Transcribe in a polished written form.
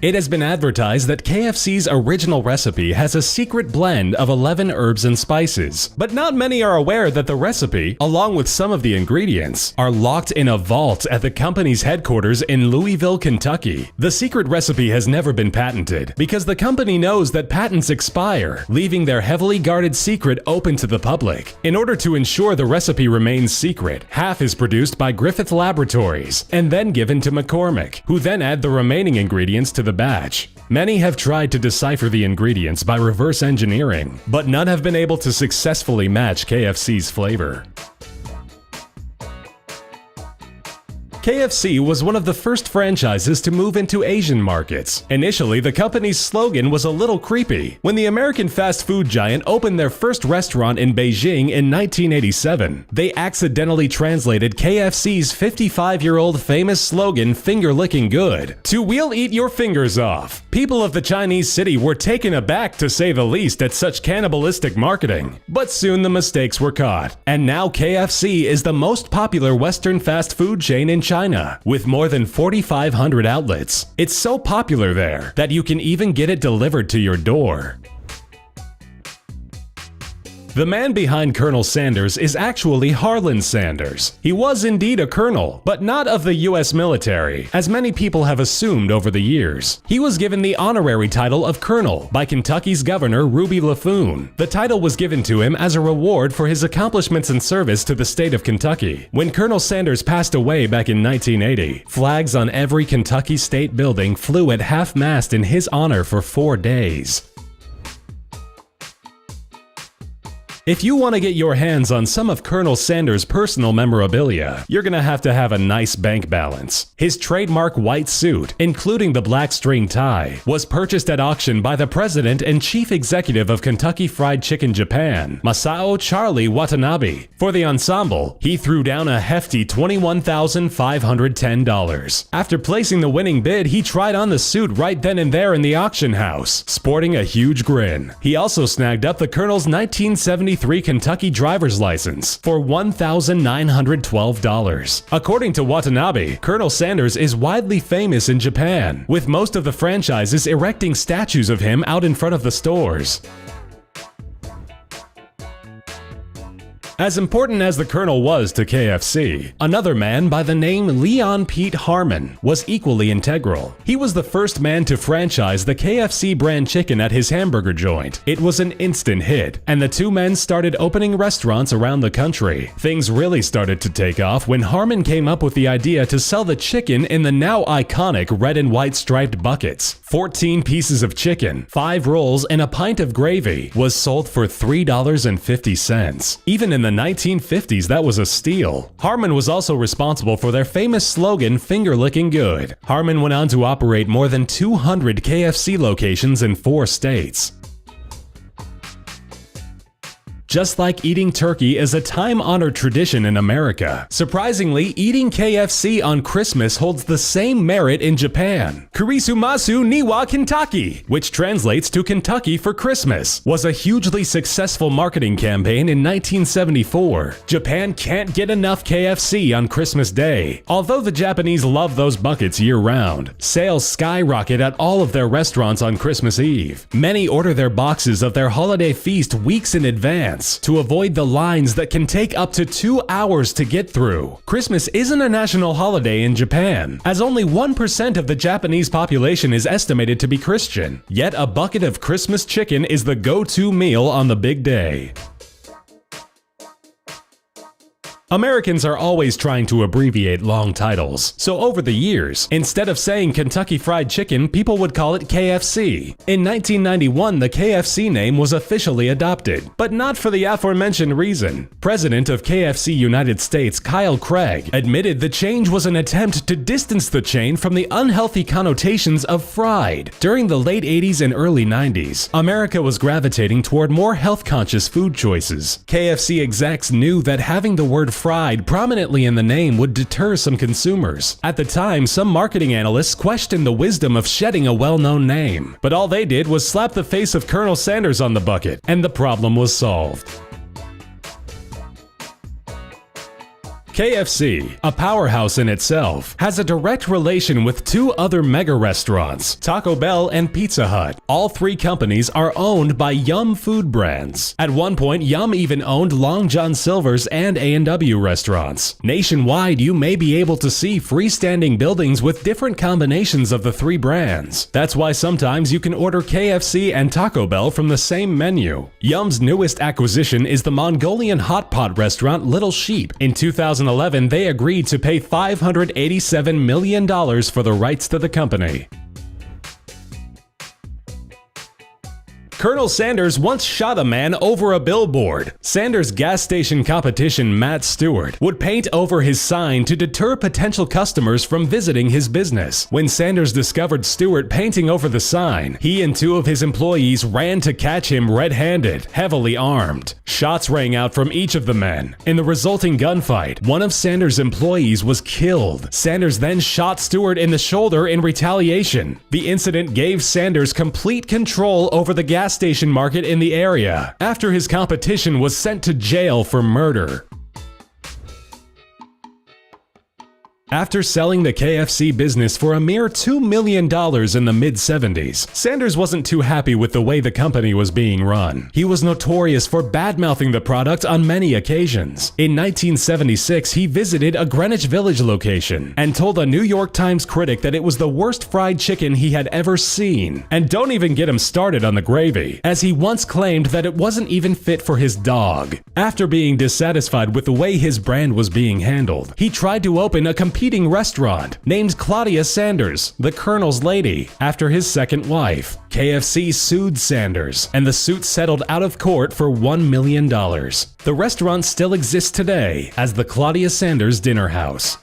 It has been advertised that KFC's original recipe has a secret blend of 11 herbs and spices, but not many are aware that the recipe, along with some of the ingredients, are locked in a vault at the company's headquarters in Louisville, Kentucky. The secret recipe has never been patented because the company knows that patents expire, leaving their heavily guarded secret open to the public. In order to ensure the recipe remains secret, half is produced by Griffith Laboratories and then given to McCormick, who then add the remaining ingredients to the batch. Many have tried to decipher the ingredients by reverse engineering, but none have been able to successfully match KFC's flavor. KFC was one of the first franchises to move into Asian markets. Initially, the company's slogan was a little creepy. When the American fast food giant opened their first restaurant in Beijing in 1987, they accidentally translated KFC's 55-year-old famous slogan, "Finger licking good," to "We'll eat your fingers off." People of the Chinese city were taken aback, to say the least, at such cannibalistic marketing. But soon the mistakes were caught, and now KFC is the most popular Western fast food chain in China, with more than 4,500 outlets. It's so popular there that you can even get it delivered to your door. The man behind Colonel Sanders is actually Harlan Sanders. He was indeed a colonel, but not of the US military, as many people have assumed over the years. He was given the honorary title of colonel by Kentucky's governor Ruby LaFoon. The title was given to him as a reward for his accomplishments in service to the state of Kentucky. When Colonel Sanders passed away back in 1980, flags on every Kentucky state building flew at half-mast in his honor for 4 days. If you want to get your hands on some of Colonel Sanders' personal memorabilia, you're gonna have to have a nice bank balance. His trademark white suit, including the black string tie, was purchased at auction by the president and chief executive of Kentucky Fried Chicken Japan, Masao Charlie Watanabe. For the ensemble, he threw down a hefty $21,510. After placing the winning bid, he tried on the suit right then and there in the auction house, sporting a huge grin. He also snagged up the Colonel's 1973 Kentucky driver's license for $1,912. According to Watanabe, Colonel Sanders is widely famous in Japan, with most of the franchises erecting statues of him out in front of the stores. As important as the Colonel was to KFC, another man by the name Leon Pete Harmon was equally integral. He was the first man to franchise the KFC brand chicken at his hamburger joint. It was an instant hit, and the two men started opening restaurants around the country. Things really started to take off when Harmon came up with the idea to sell the chicken in the now iconic red and white striped buckets. 14 pieces of chicken, 5 rolls, and a pint of gravy was sold for $3.50. Even in the 1950s, that was a steal. Harmon was also responsible for their famous slogan, "Finger licking good." Harmon went on to operate more than 200 KFC locations in 4 states. Just like eating turkey is a time-honored tradition in America, surprisingly, eating KFC on Christmas holds the same merit in Japan. Kurisumasu Niwa Kentucky, which translates to Kentucky for Christmas, was a hugely successful marketing campaign in 1974. Japan can't get enough KFC on Christmas Day. Although the Japanese love those buckets year-round, sales skyrocket at all of their restaurants on Christmas Eve. Many order their boxes of their holiday feast weeks in advance to avoid the lines that can take up to 2 hours to get through. Christmas isn't a national holiday in Japan, as only 1% of the Japanese population is estimated to be Christian. Yet a bucket of Christmas chicken is the go-to meal on the big day. Americans are always trying to abbreviate long titles, so over the years, instead of saying Kentucky Fried Chicken, people would call it KFC. In 1991, the KFC name was officially adopted, but not for the aforementioned reason. President of KFC United States, Kyle Craig, admitted the change was an attempt to distance the chain from the unhealthy connotations of fried. During the late 80s and early 90s, America was gravitating toward more health-conscious food choices. KFC execs knew that having the word fried prominently in the name would deter some consumers. At the time, some marketing analysts questioned the wisdom of shedding a well-known name, but all they did was slap the face of Colonel Sanders on the bucket, and the problem was solved. KFC, a powerhouse in itself, has a direct relation with two other mega restaurants, Taco Bell and Pizza Hut. All three companies are owned by Yum food brands. At one point, Yum even owned Long John Silver's and A&W restaurants. Nationwide, you may be able to see freestanding buildings with different combinations of the three brands. That's why sometimes you can order KFC and Taco Bell from the same menu. Yum's newest acquisition is the Mongolian hot pot restaurant Little Sheep. In 2011, they agreed to pay $587 million for the rights to the company. Colonel Sanders once shot a man over a billboard. Sanders' gas station competition Matt Stewart would paint over his sign to deter potential customers from visiting his business. When Sanders discovered Stewart painting over the sign, he and two of his employees ran to catch him red-handed, heavily armed. Shots rang out from each of the men. In the resulting gunfight, one of Sanders' employees was killed. Sanders then shot Stewart in the shoulder in retaliation. The incident gave Sanders complete control over the gas station market in the area, after his competition was sent to jail for murder. After selling the KFC business for a mere $2 million in the mid-70s, Sanders wasn't too happy with the way the company was being run. He was notorious for bad-mouthing the product on many occasions. In 1976, he visited a Greenwich Village location and told a New York Times critic that it was the worst fried chicken he had ever seen. And don't even get him started on the gravy, as he once claimed that it wasn't even fit for his dog. After being dissatisfied with the way his brand was being handled, he tried to open a competing restaurant named Claudia Sanders, the Colonel's Lady, after his second wife. KFC sued Sanders, and the suit settled out of court for $1 million. The restaurant still exists today as the Claudia Sanders Dinner House.